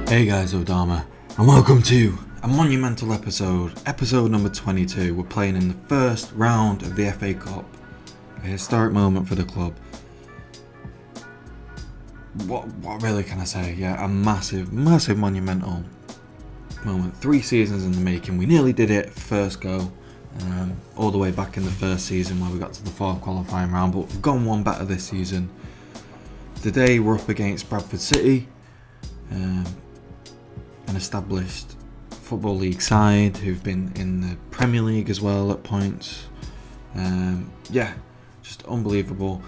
Hey guys, Odharma, and welcome to a monumental episode number 22. We're playing in the first round of the F.A Cup, a historic moment for the club. What really can I say? Yeah, a massive monumental moment. 3 seasons in the making. We nearly did it first go, all the way back in the first season where we got to the 4th qualifying round, but we've gone one better this season. Today we're up against Bradford City, an established Football League side who've been in the Premier League as well at points. Just unbelievable.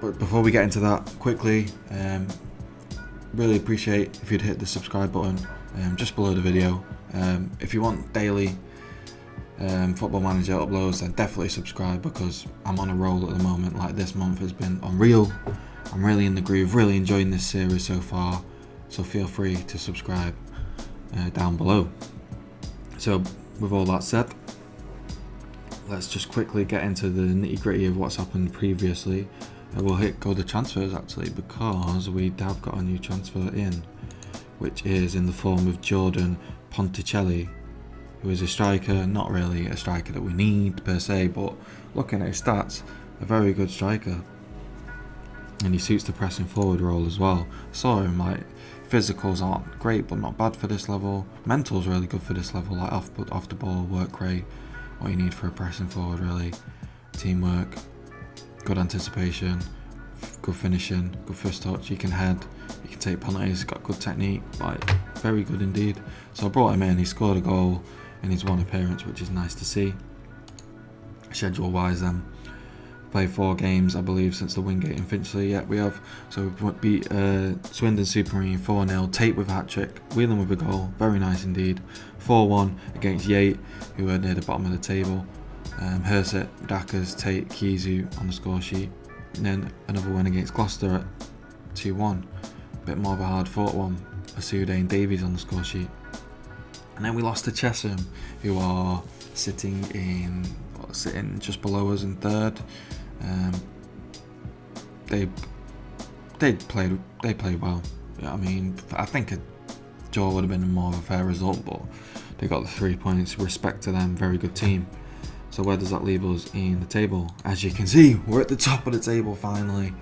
But before we get into that, quickly, really appreciate if you'd hit the subscribe button just below the video. If you want daily Football Manager uploads, then definitely subscribe, because I'm on a roll at the moment. Like, this month has been unreal. I'm really in the groove, really enjoying this series so far, so feel free to subscribe down below. So with all that said, let's just quickly get into the nitty gritty of what's happened previously. We'll go the transfers actually, because we have got a new transfer in, which is in the form of Jordan Ponticelli, who is a striker. Not really a striker that we need per se, but looking at his stats, a very good striker, and he suits the pressing forward role as well. Saw him, like, physicals aren't great but not bad for this level. Mental's really good for this level, like off the ball work rate, what you need for a pressing forward really. Teamwork, good anticipation, good finishing, good first touch, he can head, he can take penalties, he's got good technique, like very good indeed. So I brought him in, he scored a goal in his one appearance, which is nice to see. Schedule wise then, played 4 games I believe since the Wingate and Finchley. Yeah, we have. So we've beat Swindon Supermarine 4-0, Tate with a hat-trick, Whelan with a goal, very nice indeed. 4-1 against Yate, who are near the bottom of the table. Herset, Dackers, Tate, Kizu on the score sheet. And then another win against Gloucester at 2-1. A bit more of a hard fought one. Asude and Davies on the score sheet. And then we lost to Chesham, who are sitting just below us in 3rd. They played well. Yeah, I mean, I think a draw would have been more of a fair result, but they got the 3 points. Respect to them, very good team. So where does that leave us in the table? As you can see, we're at the top of the table finally.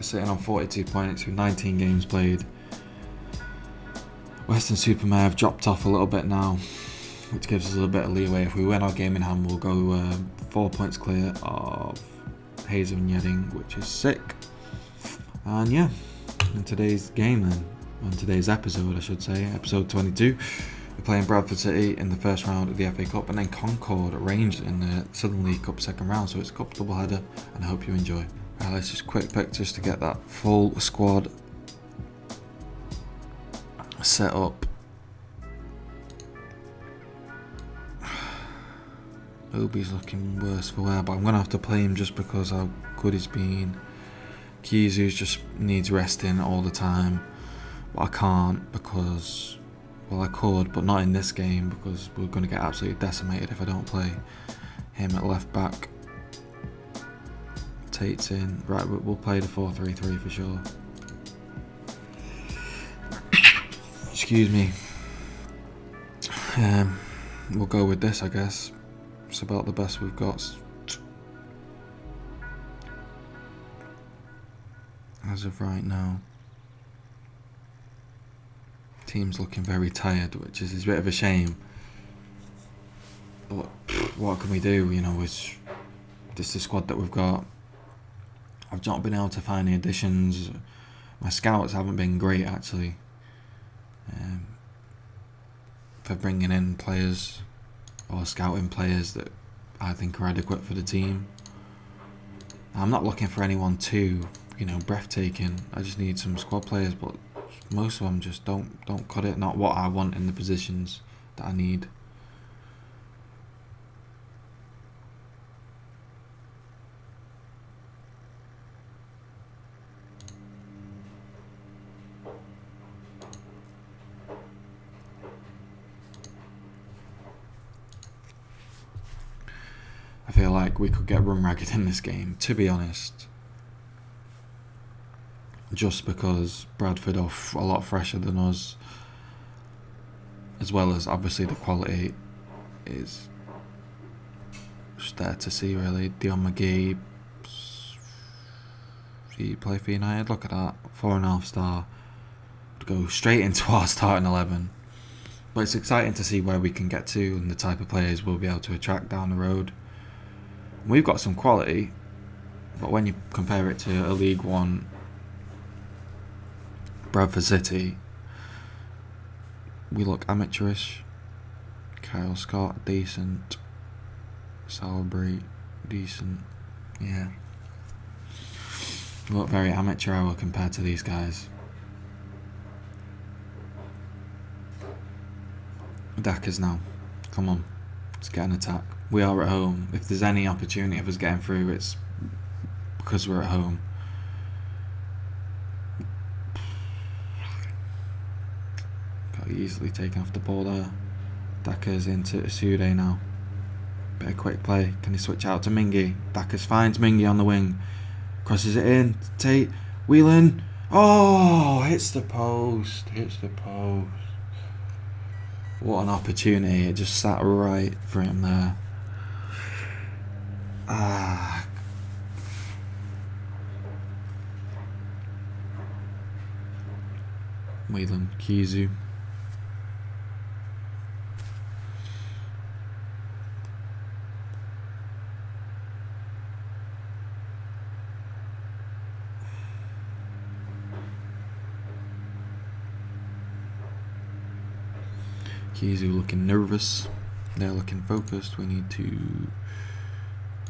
Sitting on 42 points with 19 games played. Western-super-Mare have dropped off a little bit now, which gives us a little bit of leeway. If we win our game in hand, we'll go 4 points clear of Hazer and Yedding, which is sick. And yeah, in today's game then, on today's episode I should say, episode 22, we're playing Bradford City in the first round of the FA Cup, and then Concord Rangers in the Southern League Cup second round. So it's a cup double header, and I hope you enjoy. Right, let's just quick pick just to get that full squad set up. Obi's looking worse for wear, but I'm going to have to play him just because how good he's been. Kizu just needs resting all the time, but I can't because, well, I could, but not in this game, because we're going to get absolutely decimated if I don't play him at left back. Tate's in. Right, we'll play the 4-3-3 for sure. Excuse me. We'll go with this, I guess. It's about the best we've got as of right now. Team's looking very tired, which is a bit of a shame. But what can we do? You know, it's just the squad that we've got. I've not been able to find any additions. My scouts haven't been great actually, for bringing in players or scouting players that I think are adequate for the team. I'm not looking for anyone too, breathtaking. I just need some squad players, but most of them just don't cut it. Not what I want in the positions that I need. I feel like we could get run ragged in this game, to be honest. just because Bradford are a lot fresher than us, as well as obviously the quality is just there to see really. Dion McGee, he play for United, look at that, 4.5 star, go straight into our starting 11. But it's exciting to see where we can get to and the type of players we'll be able to attract down the road. We've got some quality, but when you compare it to a League One Bradford City, we look amateurish. Kyle Scott, decent. Salisbury, decent. Yeah. We look very amateur hour compared to these guys. Dackers now. Come on. Let's get an attack. We are at home. If there's any opportunity of us getting through, it's because we're at home. Got easily taken off the ball there. Dackers into Sude now. Bit of quick play. Can he switch out to Mingy? Dackers finds Mingy on the wing. Crosses it in. Tate. Whelan. Oh, hits the post. Hits the post. What an opportunity. It just sat right for him there. Whelan. Kizu. Kizu looking nervous. They're looking focused. We need to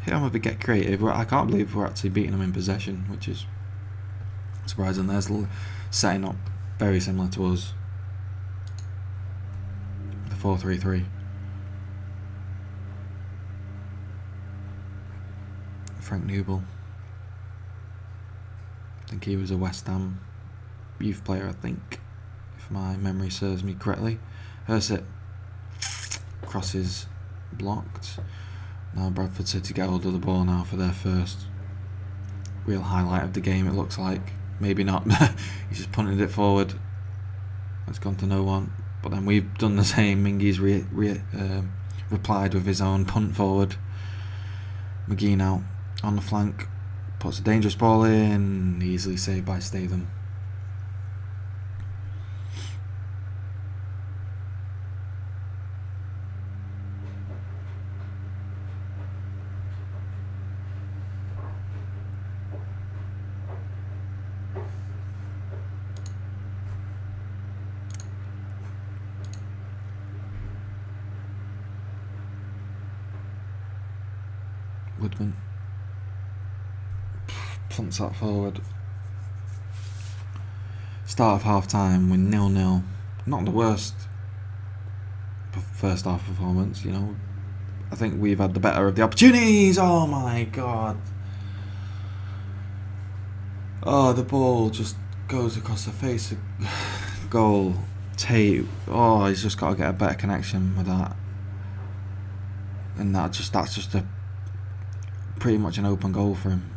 hit them if we get creative. I can't believe we're actually beating them in possession, which is surprising. There's setting up very similar to us. The 4-3-3. Frank Newell. I think he was a West Ham youth player, I think, if my memory serves me correctly. Here's crosses blocked. Now Bradford City get hold of the ball now for their first real highlight of the game, it looks like. Maybe not. He's just punted it forward. It's gone to no one. But then we've done the same. Mingy's replied with his own punt forward. McGee now on the flank. Puts a dangerous ball in. Easily saved by Statham. Woodman plunks that forward. Start of half time, we're 0-0. Not the worst first half performance, you know. I think we've had the better of the opportunities. Oh my god. Oh, the ball just goes across the face of goal. Tate. Oh, he's just got to get a better connection with that. And that's just a pretty much an open goal for him.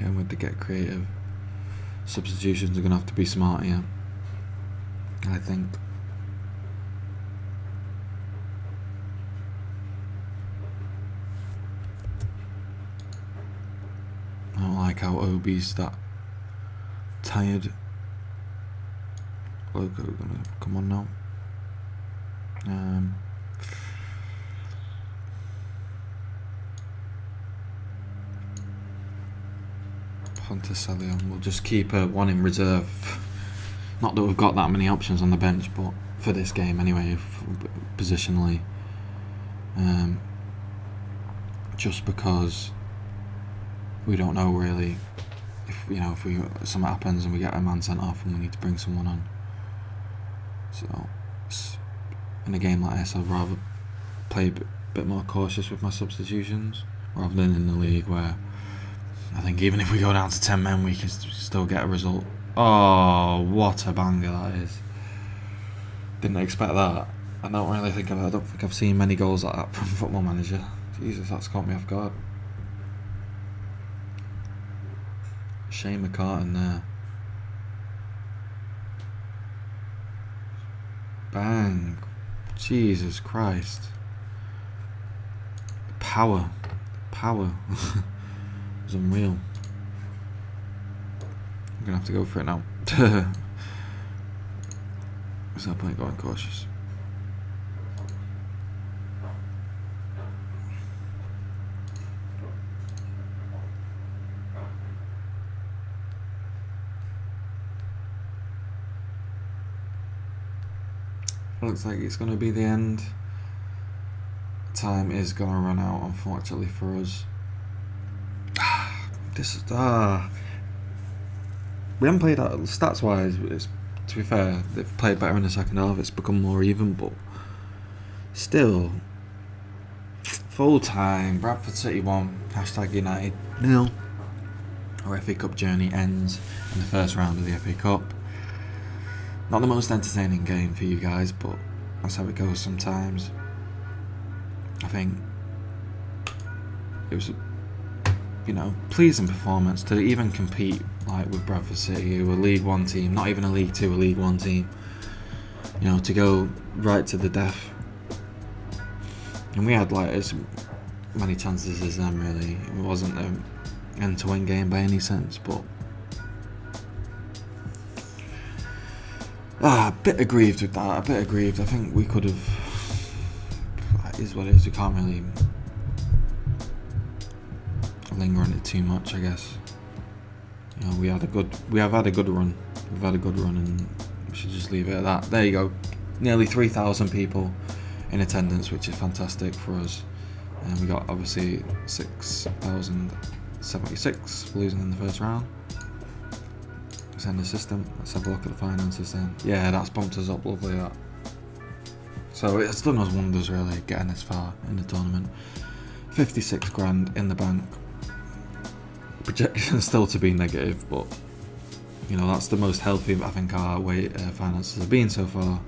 Yeah, with to get creative. Substitutions are going to have to be smart here, I think. I don't like how Obi's that tired. Logo gonna come on now. Ponticellion. We'll just keep one in reserve. Not that we've got that many options on the bench, but for this game anyway, positionally. Just because we don't know really if something happens and we get a man sent off and we need to bring someone on. So in a game like this, I'd rather play a bit more cautious with my substitutions rather than in the league where I think even if we go down to 10 men, we can still get a result. Oh, what a banger that is. Didn't expect that. I don't think I've seen many goals like that from Football Manager. Jesus, that's caught me off guard. Shane McCartan there. Bang. Jesus Christ. Power. It was unreal. I'm gonna have to go for it now. There's no point going cautious. Looks like it's going to be the end. Time is going to run out, unfortunately for us. We haven't played out stats wise. To be fair, they've played better in the second half. It's become more even, but still, full time. Bradford City 1, Hashtag United 0. Our FA Cup journey ends in the first round of the FA Cup. Not the most entertaining game for you guys, but that's how it goes sometimes. I think it was a pleasing performance to even compete like with Bradford City, who are a League One team, not even a League Two, a League One team. To go right to the death. And we had like as many chances as them really. It wasn't an end-to-end game by any sense, but a bit aggrieved with that, I think we could have, it is what it is, we can't really linger on it too much, I guess. We have had a good run, and we should just leave it at that. There you go, nearly 3,000 people in attendance, which is fantastic for us. And we got obviously 6,076 for losing in the first round. Send the system. Let's have a look at the finances then. Yeah, that's bumped us up lovely, that. So it's done us wonders really, getting this far in the tournament. 56 grand in the bank. Projection still to be negative, but that's the most healthy I think our finances have been so far,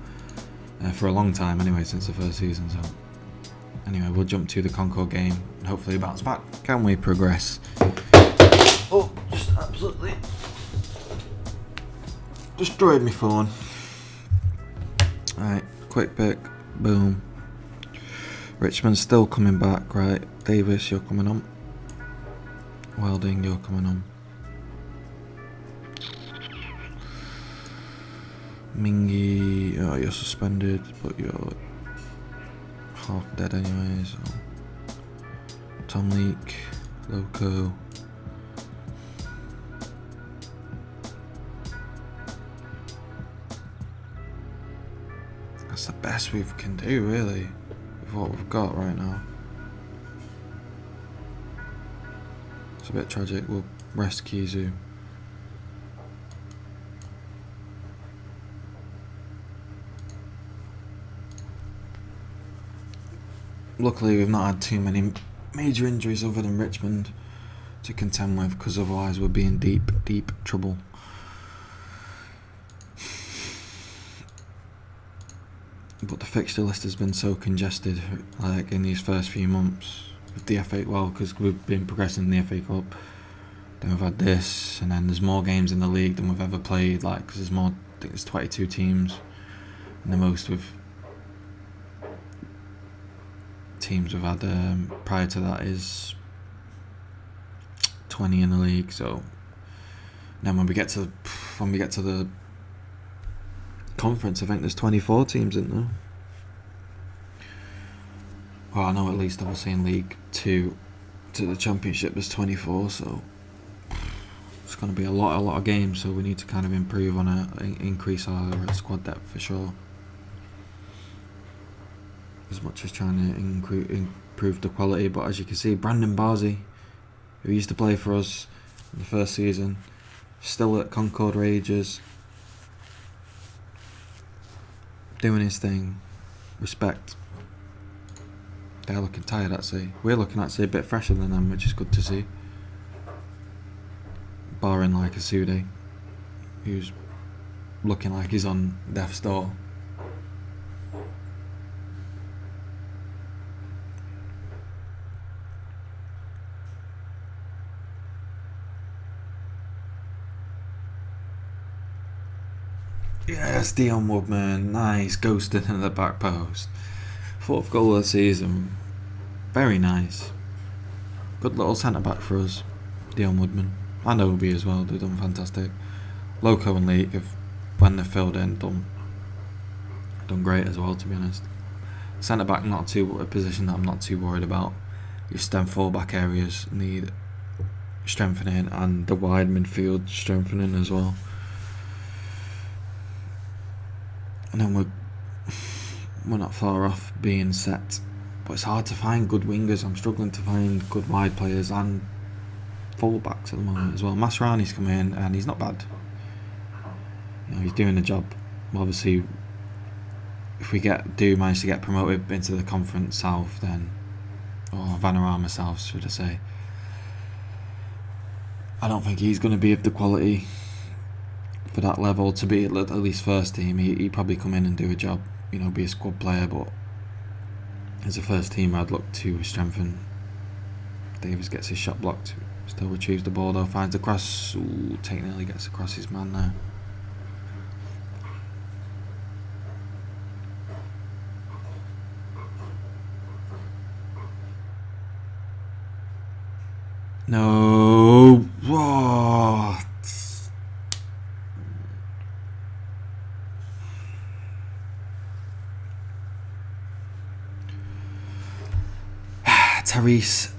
for a long time anyway, since the first season. So anyway, we'll jump to the Concord game and hopefully bounce back. Can we progress? Oh, just absolutely destroyed my phone. Right, quick pick, boom. Richmond's still coming back, right? Davis, you're coming on. Welding, you're coming on. Mingy, oh, you're suspended, but you're half dead anyway, so. Tom Leake, Loco. That's the best we can do, really, with what we've got right now. It's a bit tragic. We'll rest Kizu. Luckily, we've not had too many major injuries other than Richmond to contend with, because otherwise we'd be in deep trouble. But the fixture list has been so congested, like in these first few months with the FA. Well, because we've been progressing in the FA Cup, then we've had this, and then there's more games in the league than we've ever played. Like, because there's more, I think there's 22 teams, and the most teams we've had prior to that is 20 in the league. So then when we get to the conference, I think there's 24 teams in there. Well, I know at least obviously in League 2 to the Championship there's 24, so it's going to be a lot of games, so we need to kind of improve on increase our squad depth for sure, as much as trying to improve the quality. But as you can see, Brandon Barzy, who used to play for us in the first season, still at Concord Rangers, doing his thing. Respect. They're looking tired, actually. We're looking actually a bit fresher than them, which is good to see. Barring like Asude, who's looking like he's on death's door. Yes, Dion Woodman, nice, ghosted in the back post. 4th goal of the season, very nice. Good little centre back for us, Dion Woodman, and Obi as well. They've done fantastic. Loco and League have, when they've filled in, done great as well. To be honest, centre back a position that I'm not too worried about. Your stem full back areas need strengthening, and the wide midfield strengthening as well. And then we're not far off being set, but it's hard to find good wingers. I'm struggling to find good wide players and full backs at the moment as well. Masrani's come in and he's not bad. You know, he's doing the job. Obviously, if we do manage to get promoted into the Conference South, then, or Odharma South, should I say, I don't think he's going to be of the quality for that level to be at least first team. He'd probably come in and do a job, you know, be a squad player, but as a first team I'd look to strengthen. Davis gets his shot blocked, still retrieves the ball though, finds the cross. Ooh, technically gets across his man there. No, whoa. Therese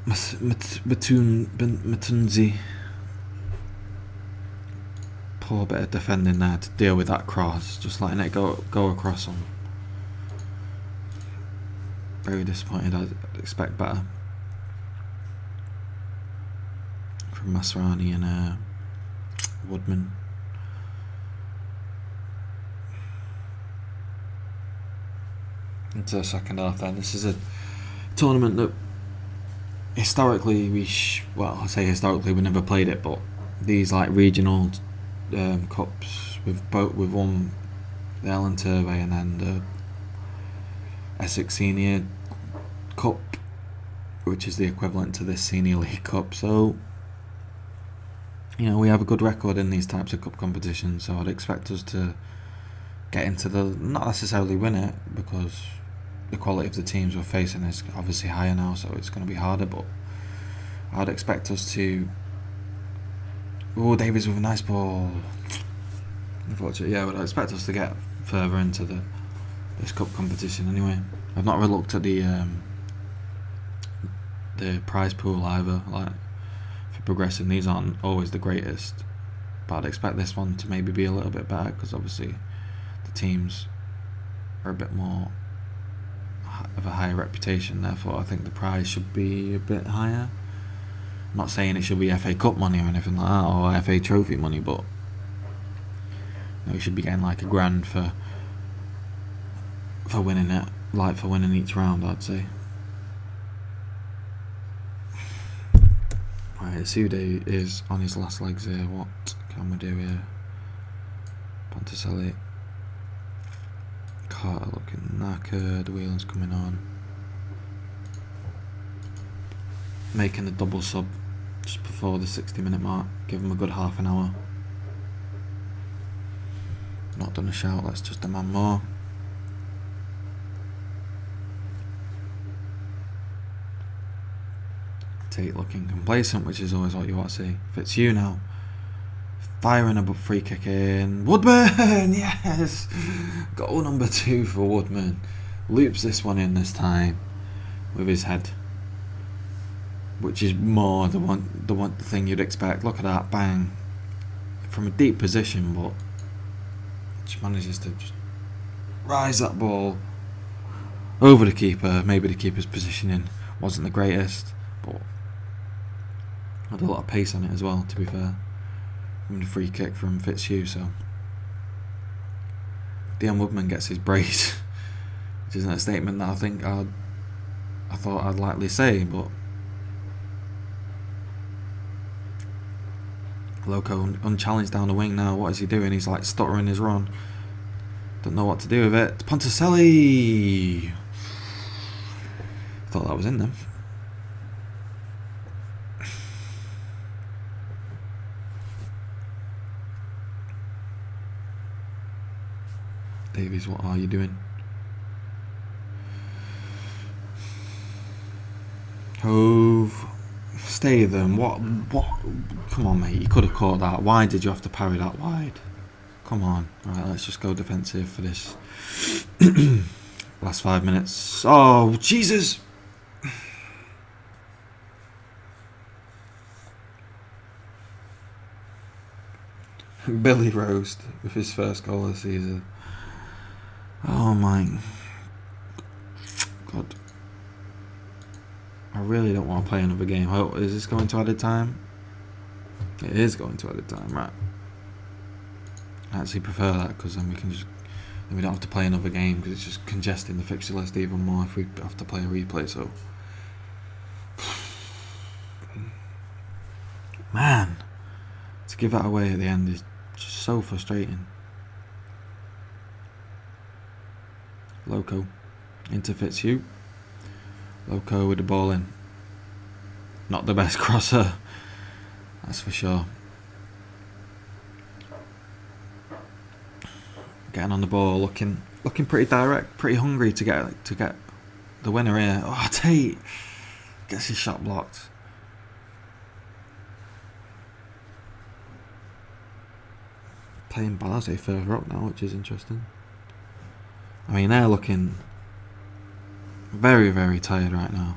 Matunzi. Poor bit of defending there to deal with that cross, just letting it go across him. Very disappointed. I'd expect better from Masrani and Woodman. Into the second half then. This is a tournament that historically I say historically we never played it, but these like regional cups, we've won the Ellen Turvey and then the Essex Senior Cup, which is the equivalent to this Senior League Cup. So, you know, we have a good record in these types of cup competitions, so I'd expect us to get into not necessarily win it, because the quality of the teams we're facing is obviously higher now, so it's going to be harder, but I'd expect us to... Oh, Davies with a nice ball. Unfortunately, yeah, but I'd expect us to get further into this cup competition anyway. I've not really looked at the prize pool either, like, for progressing. These aren't always the greatest, but I'd expect this one to maybe be a little bit better, because obviously the teams are a bit more of a higher reputation, therefore I think the prize should be a bit higher. I'm not saying it should be FA Cup money or anything like that, or FA Trophy money, but you know, we should be getting like £1,000 for winning it, like for winning each round, I'd say. Right, Sude is on his last legs here. What can we do here? Ponticelli. Carter looking knackered. Whelan's coming on. Making the double sub just before the 60-minute mark. Give him a good half an hour. Not done a shout, that's just a man more. Tate looking complacent, which is always what you want to see. If it's you now, firing a free kick in. Woodman, yes! Goal number 2 for Woodman. Loops this one in this time with his head, which is more the thing you'd expect. Look at that, bang, from a deep position, but just manages to just rise that ball over the keeper. Maybe the keeper's positioning wasn't the greatest, but had a lot of pace on it as well, to be fair. And a free kick from Fitzhugh, so Dion Woodman gets his brace, which isn't a statement that I thought I'd likely say, but Loco unchallenged down the wing now. What is he doing? He's like stuttering his run. Don't know what to do with it. It's Ponticelli. Thought that was in them. Davies, what are you doing? Hove. Stay them. What? Come on, mate. You could have caught that. Why did you have to parry that wide? Come on. Right, let's just go defensive for this. Last 5 minutes. Oh, Jesus! Billy Roast with his first goal of the season. Oh my God. I really don't want to play another game. Oh, is this going to added time? It is going to added time, right. I actually prefer that because then we don't have to play another game because it's just congesting the fixture list even more if we have to play a replay. So, man, to give that away at the end is just so frustrating. Loco into Fitzhugh. Loco with the ball in. Not the best crosser, that's for sure. Getting on the ball, looking pretty direct, pretty hungry to get the winner here. Oh, Tate gets his shot blocked. Playing Balazé further up now, which is interesting. I mean, they're looking very, very tired right now.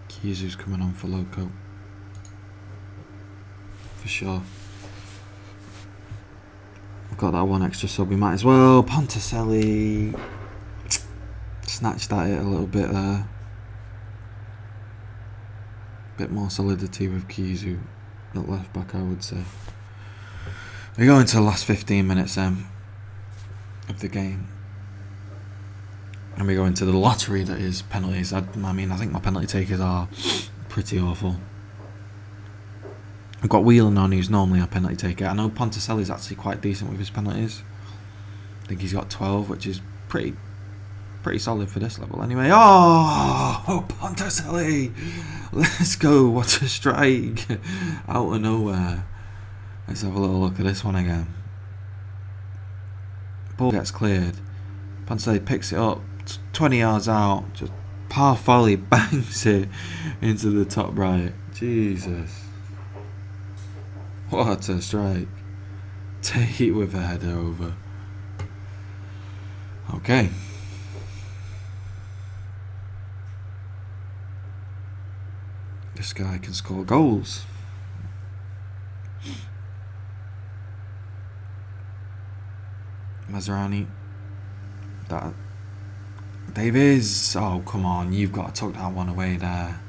Kizu's coming on for Loco. For sure. We've got that one extra sub, we might as well. Ponticelli snatched at it a little bit there. Bit more solidity with Kizu at left back, I would say. We go into the last 15 minutes of the game. And we go into the lottery that is penalties. I mean, I think my penalty takers are pretty awful. I've got Whelan on, who's normally a penalty taker. I know Ponticelli's actually quite decent with his penalties. I think he's got 12, which is pretty solid for this level anyway. Oh, Ponticelli! Let's go, what a strike! Out of nowhere. Let's have a little look at this one again. Ball gets cleared. Ponticelli picks it up, 20 yards out, just half volley, bangs it into the top right. Jesus. What a strike. Tate with a header over. Okay. This guy can score goals. Mazrani. That. Davies. Oh, come on. You've got to tuck that one away there.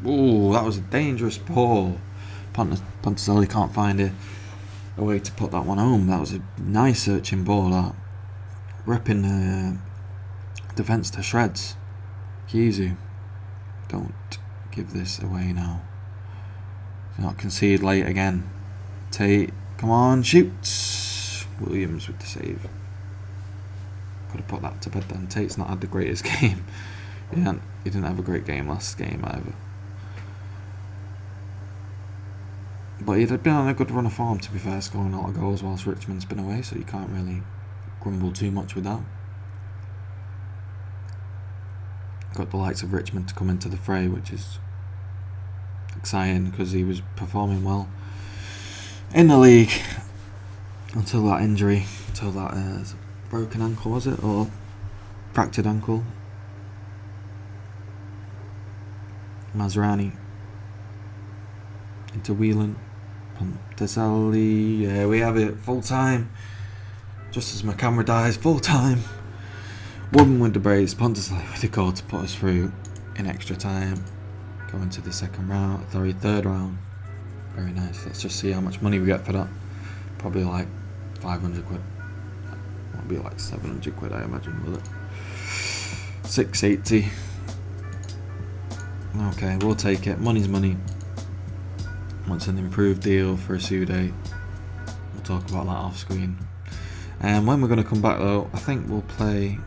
Ooh, that was a dangerous ball. Ponticelli can't find a way to put that one home. That was a nice searching ball, that. Ripping the defence to shreds. Kizu, don't give this away now. Do not concede late again. Tate, come on, shoot. Williams with the save. Could have put that to bed then. Tate's not had the greatest game. He didn't have a great game last game either. But he'd been on a good run of form, to be fair, scoring a lot of goals whilst Richmond's been away, so you can't really grumble too much with that. Got the likes of Richmond to come into the fray, which is exciting because he was performing well in the league until that injury, until that broken ankle, was it, or fractured ankle. Mazrani into Whelan. Ponticelli, yeah, we have it full time. Just as my camera dies, full time. Woodman with the brace, Ponticelli with the goal to put us through in extra time. Going to the third round. Very nice. Let's just see how much money we get for that. Probably like 500 quid. Might be like 700 quid, I imagine, will it? 680. Okay, we'll take it. Money's money. Wants an improved deal for a Sude. We'll talk about that off screen. And when we're going to come back though, I think we'll play...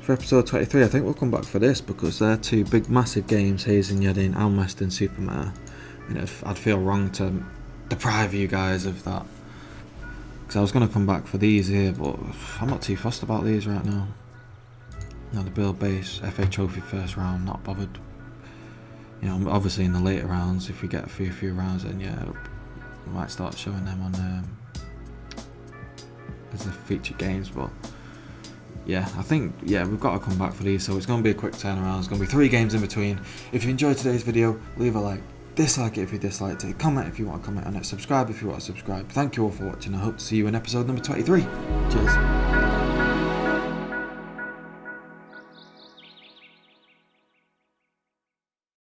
For episode 23, I think we'll come back for this because they're two big massive games, Hayes and Yeading and Western Supermare. And I'd feel wrong to deprive you guys of that. Because I was going to come back for these here, but I'm not too fussed about these right now. Now the Bill Base, FA Trophy first round, not bothered. You know, obviously in the later rounds, if we get a few rounds, then yeah, we might start showing them on as the featured games, but yeah, I think, yeah, we've got to come back for these, so it's going to be a quick turnaround. It's going to be 3 games in between. If you enjoyed today's video, leave a like, dislike it if you disliked it, comment if you want to comment on it, subscribe if you want to subscribe. Thank you all for watching. I hope to see you in episode number 23. Cheers.